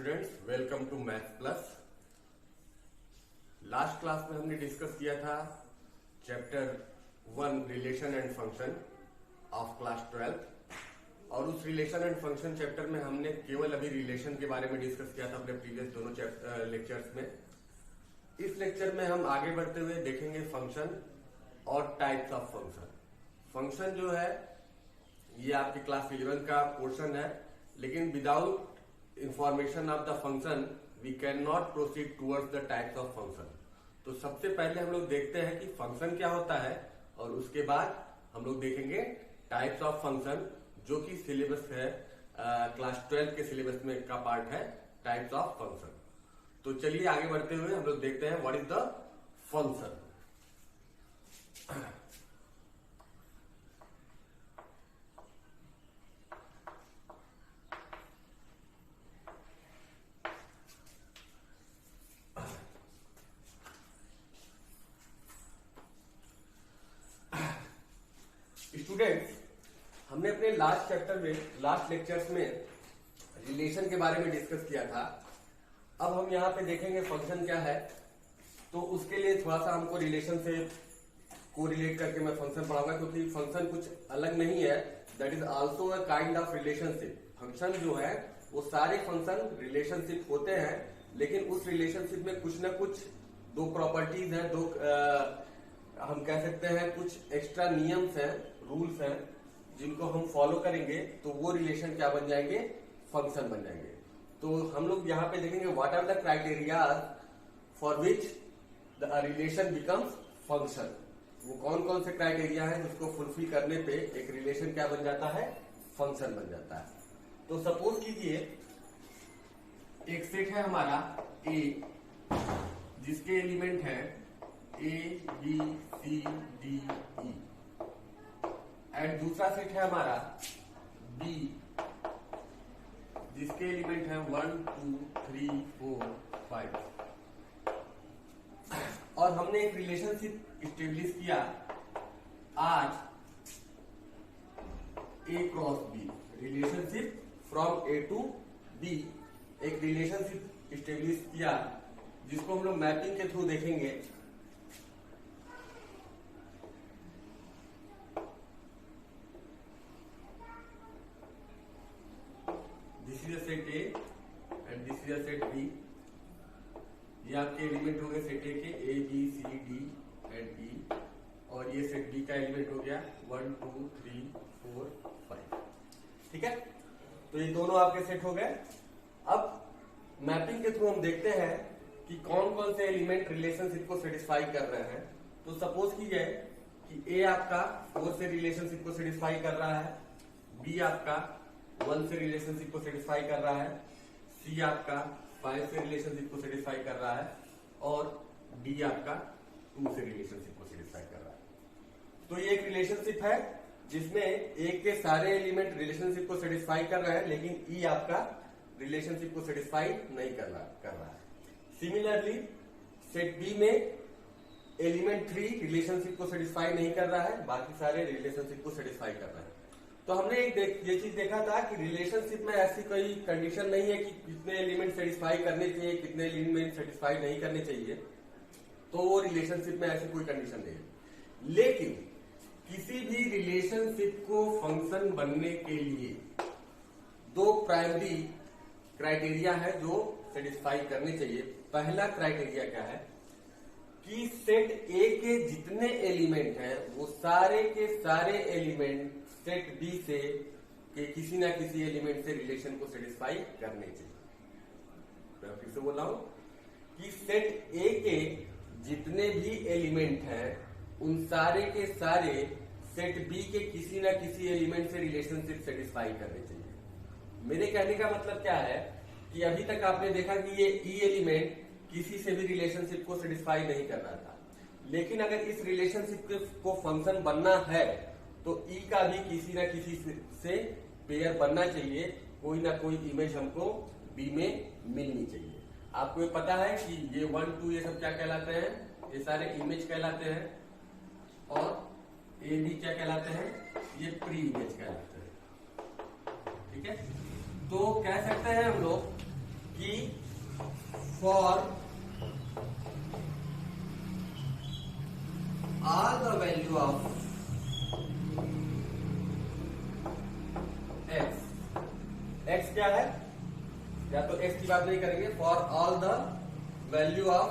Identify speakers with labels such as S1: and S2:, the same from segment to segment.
S1: Students, welcome to math plus. Last class में हमने discuss किया था chapter 1 relation and function of class 12 और उस रिलेशन एंड फंक्शन चैप्टर में हमने केवल अभी रिलेशन के बारे में डिस्कस किया था अपने प्रीवियस दोनों लेक्चर्स में। इस लेक्चर में हम आगे बढ़ते हुए देखेंगे फंक्शन और टाइप्स ऑफ फंक्शन। फंक्शन जो है ये आपकी क्लास 11 का पोर्शन है, लेकिन without information of the function we can not proceed towards the types of function. तो सबसे पहले हम लोग देखते हैं कि फंक्शन क्या होता है और उसके बाद हम लोग देखेंगे टाइप्स ऑफ फंक्शन, जो कि सिलेबस है क्लास 12 के सिलेबस में का पार्ट है टाइप्स ऑफ फंक्शन। तो चलिए आगे बढ़ते हुए हम लोग देखते हैं what is the function. Students, हमने अपने लास्ट चैप्टर में लास्ट लेक्चर्स में रिलेशन के बारे में डिस्कस किया था। अब हम यहाँ पे देखेंगे फंक्शन क्या है। तो उसके लिए थोड़ा सा हमको रिलेशन से कोरिलेट करके मैं फंक्शन पढ़ाऊंगा, क्योंकि फंक्शन कुछ अलग नहीं है, that is also a kind of relationship. Function जो है वो सारे फंक्शन रिलेशनशिप होते हैं, लेकिन उस रिलेशनशिप में कुछ ना कुछ दो प्रॉपर्टीज हैं, हम कह सकते हैं कुछ एक्स्ट्रा नियम्स हैं, रूल्स हैं, जिनको हम फॉलो करेंगे तो वो रिलेशन क्या बन जाएंगे, फंक्शन बन जाएंगे। तो हम लोग यहाँ पे देखेंगे what are the criteria for which the relation becomes function. वो कौन कौन से क्राइटेरिया हैं जिसको फुलफिल करने पे एक रिलेशन क्या बन जाता है, फंक्शन बन जाता है। तो सपोज कीजिए एक सेट है हमारा ए, जिसके एलिमेंट है A B C D E, and दूसरा सेट है हमारा बी, जिसके एलिमेंट है 1 2 3 4 5, और हमने एक रिलेशनशिप स्टेब्लिश किया आज A cross B, relationship from A to B. एक रिलेशनशिप स्टेब्लिश किया जिसको हम लोग मैपिंग के थ्रू देखेंगे। This is a set A and this is a set B. ये आपके एलिमेंट हो गए सेट ए के, A B C D and E, और ये सेट बी का एलिमेंट हो गया 1 2 3 4 5। ठीक है, तो ये दोनों आपके सेट हो गए। अब मैपिंग के थ्रू हम देखते हैं कि कौन कौन से एलिमेंट रिलेशनशिप को सेटिस्फाई कर रहे हैं। तो सपोज कीजिए कि ए आपका 4 से रिलेशनशिप को सेटिस्फाई कर रहा है, बी आपका 1 से रिलेशनशिप को सेटिस्फाई कर रहा है, सी आपका 5 से रिलेशनशिप को सेटिस्फाई कर रहा है, और डी आपका 2 से रिलेशनशिप को सेटिस्फाई कर रहा है। तो ये एक रिलेशनशिप है जिसमें एक के सारे एलिमेंट रिलेशनशिप को सेटिस्फाई कर रहे हैं, लेकिन ई आपका रिलेशनशिप को सेटिस्फाई नहीं कर रहा है। सिमिलरली सेट बी में एलिमेंट 3 रिलेशनशिप को सेटिस्फाई नहीं कर रहा है, बाकी सारे रिलेशनशिप को सेटिस्फाई कर रहा है। तो हमने ये चीज देखा था कि रिलेशनशिप में ऐसी कोई कंडीशन नहीं है कि कितने एलिमेंट सेटिस्फाई करने चाहिए, कितने एलिमेंट सेटिस्फाई नहीं करने चाहिए। तो वो रिलेशनशिप में ऐसी कोई कंडीशन नहीं है। लेकिन किसी भी रिलेशनशिप को फंक्शन बनने के लिए दो प्राइमरी क्राइटेरिया है जो सेटिस्फाई करने चाहिए। पहला क्राइटेरिया क्या है कि सेट ए के जितने एलिमेंट हैं वो सारे के सारे एलिमेंट सेट बी से के किसी ना किसी एलिमेंट से रिलेशन को सेटिस्फाई करने चाहिए। मैं फिर से बोल रहा हूं कि सेट ए के जितने भी एलिमेंट हैं उन सारे के सारे सेट बी के किसी ना किसी एलिमेंट से रिलेशनशिप सेटिस्फाई करने चाहिए। मेरे कहने का मतलब क्या है कि अभी तक आपने देखा कि ये ई एलिमेंट किसी से भी रिलेशनशिप को सेटिस्फाई नहीं कर रहा था, लेकिन अगर इस रिलेशनशिप को फंक्शन बनना है तो ई का भी किसी ना किसी से पेयर बनना चाहिए। कोई ना कोई इमेज हमको बी में मिलनी चाहिए। आपको ये पता है कि ये 1 2 ये सब क्या कहलाते हैं, ये सारे इमेज कहलाते हैं, और ए बी क्या कहलाते हैं, ये प्री इमेज कहलाते हैं। ठीक है, तो कह सकते हैं हम लोग कि for all the value of x क्या है, या तो एक्स की बात नहीं करेंगे, for all the value of,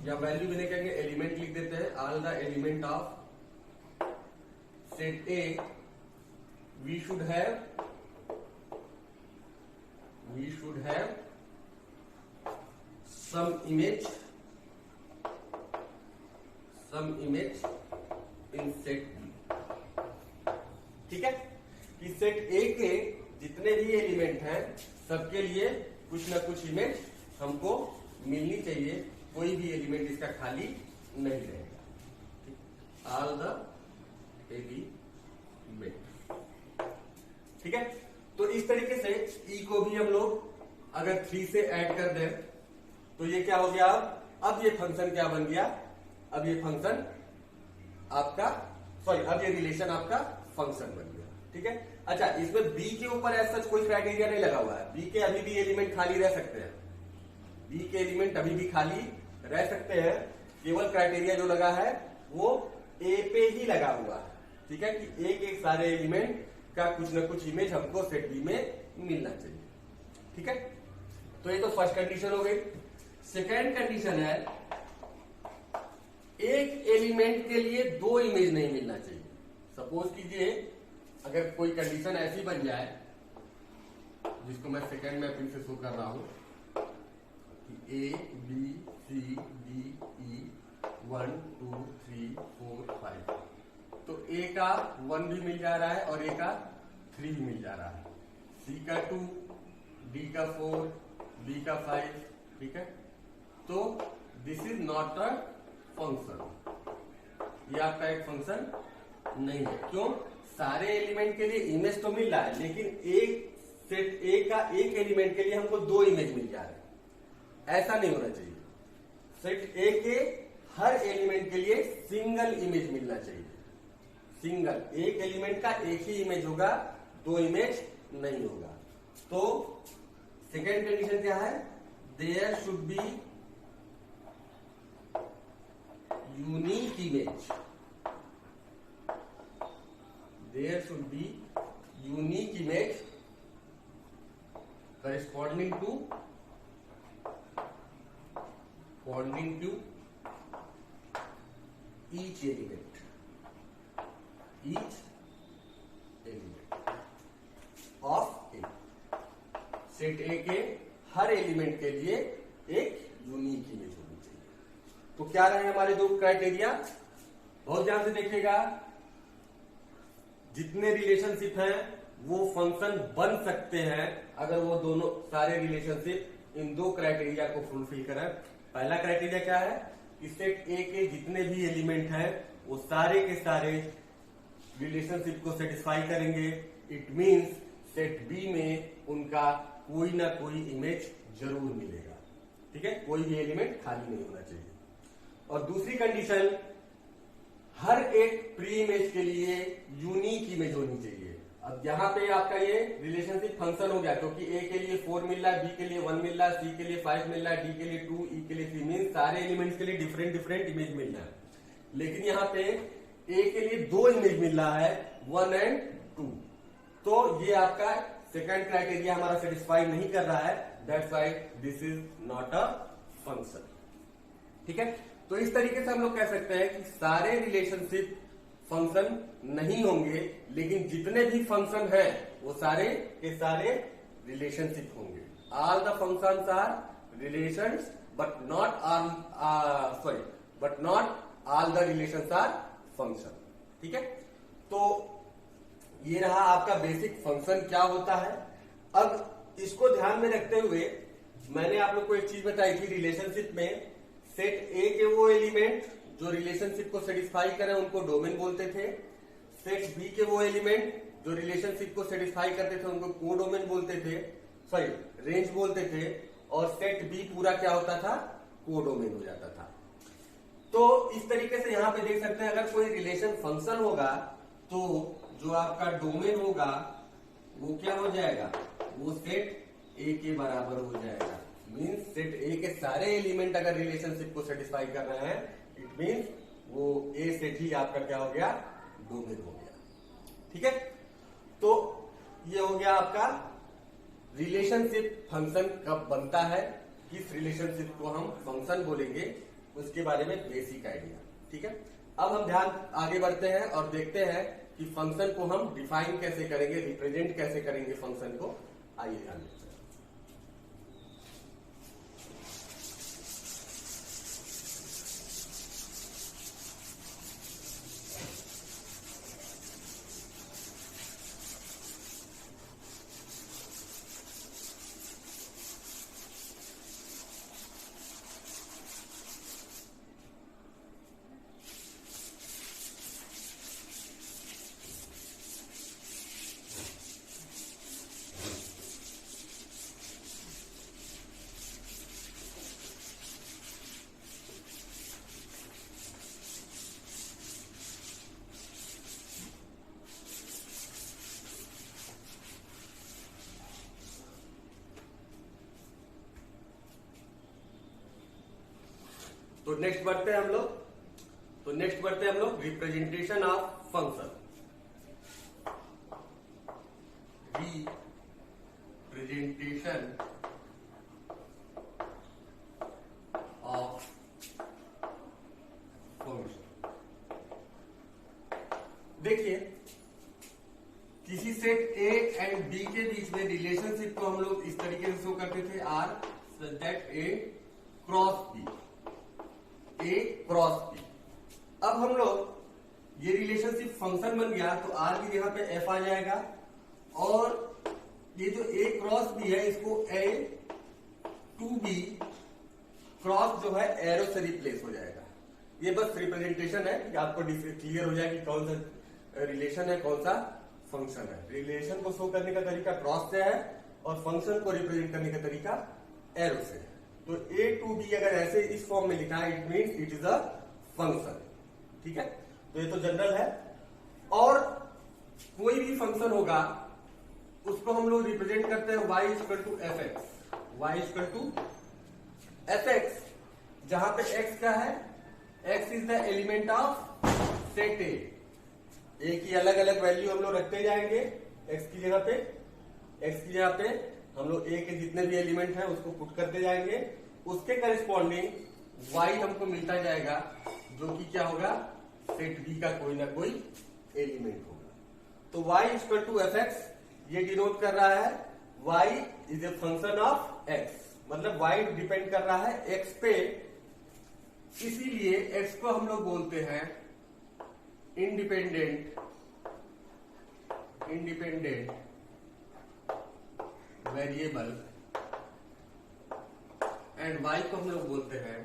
S1: या वैल्यू भी नहीं कहेंगे, एलिमेंट लिख देते हैं, all the element of set A V should have some image in set B। ठीक है, कि सेट ए के जितने भी एलिमेंट हैं सबके लिए कुछ ना कुछ इमेज हमको मिलनी चाहिए, कोई भी एलिमेंट इसका खाली नहीं रहेगा। All the element. ठीक है, तो इस तरीके से ई को भी हम लोग अगर 3 से ऐड कर दें तो ये क्या हो गया, अब ये फंक्शन क्या बन गया, अब ये फंक्शन आपका, सॉरी, अब ये रिलेशन आपका फंक्शन बन गया। ठीक है, अच्छा, इसमें बी के ऊपर ऐसा कोई क्राइटेरिया नहीं लगा हुआ है, बी के अभी भी एलिमेंट खाली रह सकते हैं, बी के एलिमेंट अभी भी खाली रह सकते हैं, केवल क्राइटेरिया जो लगा है वो ए पे ही लगा हुआ है। ठीक है, कि एक एक सारे एलिमेंट का कुछ ना कुछ इमेज हमको सेट बी में मिलना चाहिए। ठीक है, तो ये तो फर्स्ट कंडीशन हो गई। सेकेंड कंडीशन है, एक एलिमेंट के लिए 2 इमेज नहीं मिलना चाहिए। सपोज कीजिए अगर कोई कंडीशन ऐसी बन जाए, जिसको मैं सेकेंड मैपिंग से शो कर रहा हूं, कि ए बी सी डी ई 1 2 3 4 5, तो ए का 1 भी मिल जा रहा है और ए का 3 भी मिल जा रहा है, सी का 2, डी का 4, बी का 5। ठीक है, तो this is not a function, ये आपका एक फंक्शन नहीं है। क्यों? सारे एलिमेंट के लिए इमेज तो मिल रहा है, लेकिन एक सेट ए का एक एलिमेंट के लिए हमको 2 इमेज मिल जा रहे हैं, ऐसा नहीं होना चाहिए। सेट ए के हर एलिमेंट के लिए सिंगल इमेज मिलना चाहिए, सिंगल, एक एलिमेंट का एक ही इमेज होगा, 2 इमेज नहीं होगा। तो सेकेंड कंडीशन क्या है, there should be unique image, there should be unique image corresponding to each element of A। Set A के हर एलिमेंट के लिए एक यूनिक इमेज होनी चाहिए। तो क्या रहे हमारे 2 क्राइटेरिया, बहुत ध्यान से देखिएगा। जितने रिलेशनशिप हैं वो फंक्शन बन सकते हैं अगर वो दोनों सारे रिलेशनशिप इन 2 क्राइटेरिया को फुलफिल करें। पहला क्राइटेरिया क्या है कि सेट ए के जितने भी एलिमेंट हैं वो सारे के सारे रिलेशनशिप को सेटिस्फाई करेंगे। इट मींस सेट बी में उनका कोई ना कोई इमेज जरूर मिलेगा। ठीक है, कोई भी एलिमेंट खाली नहीं होना चाहिए। और दूसरी कंडीशन, हर एक प्री इमेज के लिए यूनिक इमेज होनी चाहिए। अब यहाँ पे आपका ये रिलेशनशिप फंक्शन हो गया, क्योंकि ए के लिए 4 मिल रहा है, बी के लिए 1 मिल रहा है, सी के लिए 5 मिल रहा है, डी के लिए 2, ई के लिए 3, मीन सारे एलिमेंट्स के लिए डिफरेंट डिफरेंट इमेज मिल रहा है। लेकिन यहाँ पे ए के लिए 2 इमेज मिल रहा है, 1 और 2। तो ये आपका सेकंड क्राइटेरिया हमारा सेटिस्फाई नहीं कर रहा है, that's why this is not a function. ठीक है, तो इस तरीके से हम लोग कह सकते हैं कि सारे रिलेशनशिप फंक्शन नहीं होंगे, लेकिन जितने भी फंक्शन हैं वो सारे के सारे रिलेशनशिप होंगे। All the functions are relations but not all the relations are function. ठीक है, तो ये रहा आपका बेसिक फंक्शन क्या होता है। अब इसको ध्यान में रखते हुए मैंने आप लोग को एक चीज बताई थी, रिलेशनशिप में सेट ए के वो एलिमेंट जो रिलेशनशिप को सेटिस्फाई करें उनको डोमेन बोलते थे, सेट बी के वो एलिमेंट जो रिलेशनशिप को सेटिस्फाई करते थे उनको कोडोमेन बोलते थे, सॉरी रेंज बोलते थे, और सेट बी पूरा क्या होता था, कोडोमेन हो जाता था। तो इस तरीके से यहां पे देख सकते हैं, अगर कोई रिलेशन फंक्शन होगा तो जो आपका डोमेन होगा वो क्या हो जाएगा, वो सेट ए के बराबर हो जाएगा। मीन्स सेट ए के सारे एलिमेंट अगर रिलेशनशिप को सेटिस्फाई कर रहे हैं, इट मीन्स वो ए सेट ही आपका क्या हो गया, डोमेन हो गया। ठीक है, तो ये हो गया आपका रिलेशनशिप फंक्शन कब बनता है, किस रिलेशनशिप को हम फंक्शन बोलेंगे, उसके बारे में बेसिक आइडिया। ठीक है, अब हम ध्यान आगे बढ़ते हैं और देखते हैं कि फंक्शन को हम डिफाइन कैसे करेंगे, रिप्रेजेंट कैसे करेंगे फंक्शन को। आइए ध्यान देते हैं। तो नेक्स्ट बढ़ते हैं हम लोग representation of function. Representation of function. देखिए, किसी सेट ए एंड बी के बीच में रिलेशनशिप को हम लोग इस तरीके से शो करते थे, R that A cross B, A cross B. अब हम लोग ये रिलेशनशिप फंक्शन बन गया तो आर की जगह पे एफ आ जाएगा, और ये जो ए क्रॉस बी है इसको ए टू बी क्रॉस जो है एरो से रिप्लेस हो जाएगा। ये बस रिप्रेजेंटेशन है कि आपको क्लियर हो जाए कि कौन सा रिलेशन है, कौन सा फंक्शन है। रिलेशन को शो करने का तरीका क्रॉस से है और फंक्शन को रिप्रेजेंट करने का तरीका एरो से है। तो ए टू बी अगर ऐसे इस फॉर्म में लिखा है, it means it is a function. ठीक है, तो ये तो जनरल है। और कोई भी फंक्शन होगा उसको हम लोग रिप्रेजेंट करते हैं y equal to f x, y equal to f x, जहां पे x क्या है, x is the element of set A. A की अलग अलग वैल्यू हम लोग रखते जाएंगे x की जगह पे हम लोग ए के जितने भी एलिमेंट हैं उसको पुट करते जाएंगे, उसके करिस्पॉन्डिंग y हमको मिलता जाएगा, जो कि क्या होगा, सेट बी का कोई ना कोई एलिमेंट होगा। तो y equal to f x ये डिनोट कर रहा है y is a function of x, मतलब y डिपेंड कर रहा है x पे, इसीलिए x को हम लोग बोलते हैं इंडिपेंडेंट वेरिएबल, एंड y को हम लोग बोलते हैं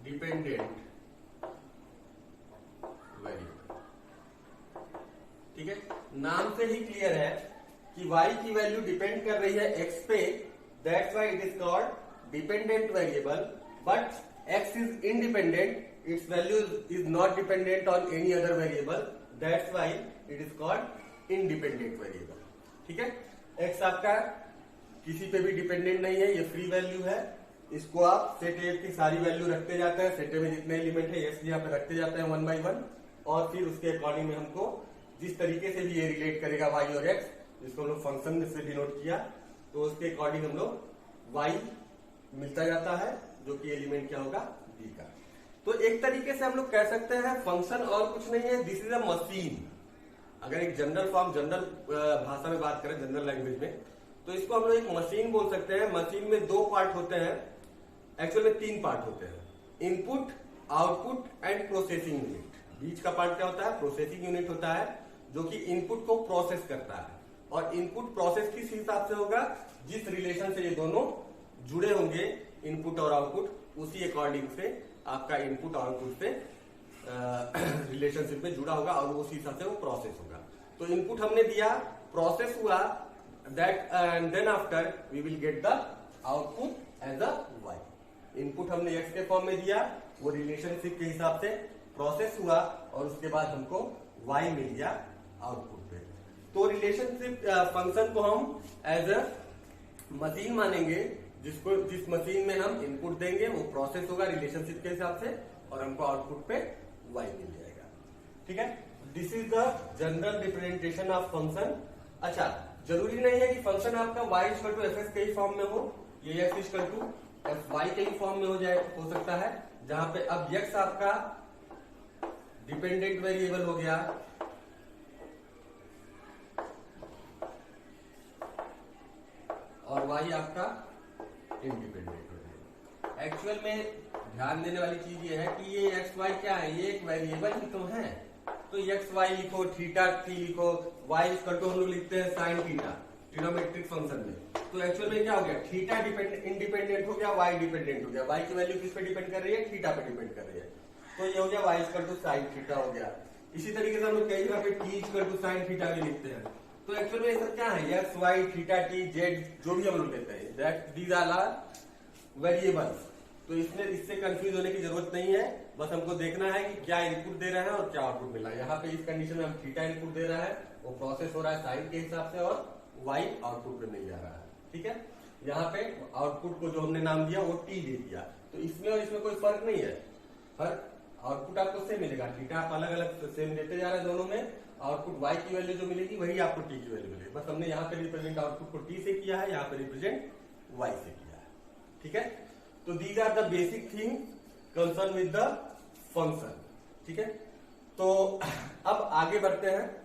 S1: डिपेंडेंट वेरिएबल। ठीक है, नाम से ही क्लियर है कि y की वैल्यू डिपेंड कर रही है x पे, that's why it is called dependent variable. But x is independent, it's value is not dependent on any other variable, that's why it is called independent variable. ठीक है, x आपका किसी पे भी डिपेंडेंट नहीं है, ये फ्री वैल्यू है। इसको आप सेट ए की सारी वैल्यू रखते जाते हैं, सेट ए में जितने एलिमेंट है x यहाँ पे रखते जाते हैं 1 by 1, और फिर उसके अकॉर्डिंग में हमको जिस तरीके से भी ये रिलेट करेगा y और x, जिसको हम लोग फंक्शन से डिनोट किया, तो उसके अकॉर्डिंग हम लोग y मिलता जाता है, जो कि एलिमेंट क्या होगा, b का। तो एक तरीके से हम लोग कह सकते हैं फंक्शन और कुछ नहीं है, दिस इज अ मशीन। अगर एक जनरल भाषा में बात करें, जनरल लैंग्वेज में, तो इसको हम लोग एक मशीन बोल सकते हैं। मशीन में 2 पार्ट होते हैं, एक्चुअल में 3 पार्ट होते हैं, input, output and processing unit. बीच का पार्ट क्या होता है, प्रोसेसिंग यूनिट होता है, जो कि इनपुट को प्रोसेस करता है। और इनपुट प्रोसेस किस हिसाब से होगा, जिस रिलेशन से ये दोनों जुड़े होंगे, इनपुट और आउटपुट, उसी अकॉर्डिंग से आपका इनपुट और आउटपुट से रिलेशनशिप में जुड़ा होगा और उसी हिसाब से वो प्रोसेस होगा। तो इनपुट हमने दिया, प्रोसेस हुआ, that and then after we will get the output as a y। Input हमने x के फॉर्म में दिया, वो रिलेशनशिप के हिसाब से प्रोसेस हुआ, और उसके बाद हमको y मिल गया आउटपुट पे। तो रिलेशनशिप फंक्शन को हम एज अ मशीन मानेंगे, जिस मशीन में हम इनपुट देंगे वो प्रोसेस होगा रिलेशनशिप के हिसाब से और हमको आउटपुट पे y मिल जाएगा। ठीक है, this is the general representation of function. अच्छा, जरूरी नहीं है कि फंक्शन आपका y equal to f s के ही फॉर्म में हो, ये x equal to f y के ही फॉर्म में हो सकता है, जहां पे अब x आपका डिपेंडेंट वेरिएबल हो गया और y आपका इंडिपेंडेंट वेरिएबल। एक्चुअल में ध्यान देने वाली चीज ये है कि ये एक्स वाई क्या है, ये एक वेरिएबल ही तो है। तो एक्स वाई लिखो, थीटा टी लिखो, वाई इक्वल टू हम लोग लिखते हैं साइन थीटा ट्रिग्नोमेट्रिक फंक्शन में। तो एक्चुअल में क्या हो गया, थीटा इंडिपेंडेंट हो गया, वाई डिपेंडेंट हो गया। वाई की वैल्यू किस पे डिपेंड कर रही है, थीटा पे डिपेंड कर रही है। तो ये हो गया y equal to sine theta हो गया। इसी तरीके से हम लोग कई जगह पे t equal to sine theta भी लिखते हैं। तो एक्चुअल में ये सब क्या है, x y theta t z जो भी हम लोग लेते हैं, दैट दीज आर वेरिएबल्स। तो इसमें इससे कंफ्यूज होने की जरूरत नहीं है, बस हमको देखना है कि क्या इनपुट दे रहा है और क्या आउटपुट मिला है। यहाँ पे इस कंडीशन में हम थीटा इनपुट दे रहा है, वो प्रोसेस हो रहा है साइन के हिसाब से और वाई आउटपुट पे नहीं जा रहा है। ठीक है, यहाँ पे आउटपुट को जो हमने नाम दिया वो टी दे दिया। तो इसमें और इसमें कोई फर्क नहीं है, फर्क आउटपुट आपको सेम मिलेगा। थीटा आप अलग अलग सेम देते जा रहे हैं दोनों में, आउटपुट वाई की वैल्यू जो मिलेगी वही आपको टी की वैल्यू मिलेगी। बस हमने यहाँ पे रिप्रेजेंट आउटपुट को टी से किया है, यहाँ पे रिप्रेजेंट वाई से किया है। ठीक है, तो these are the basic thing concern with the function. ठीक है, तो अब आगे बढ़ते हैं।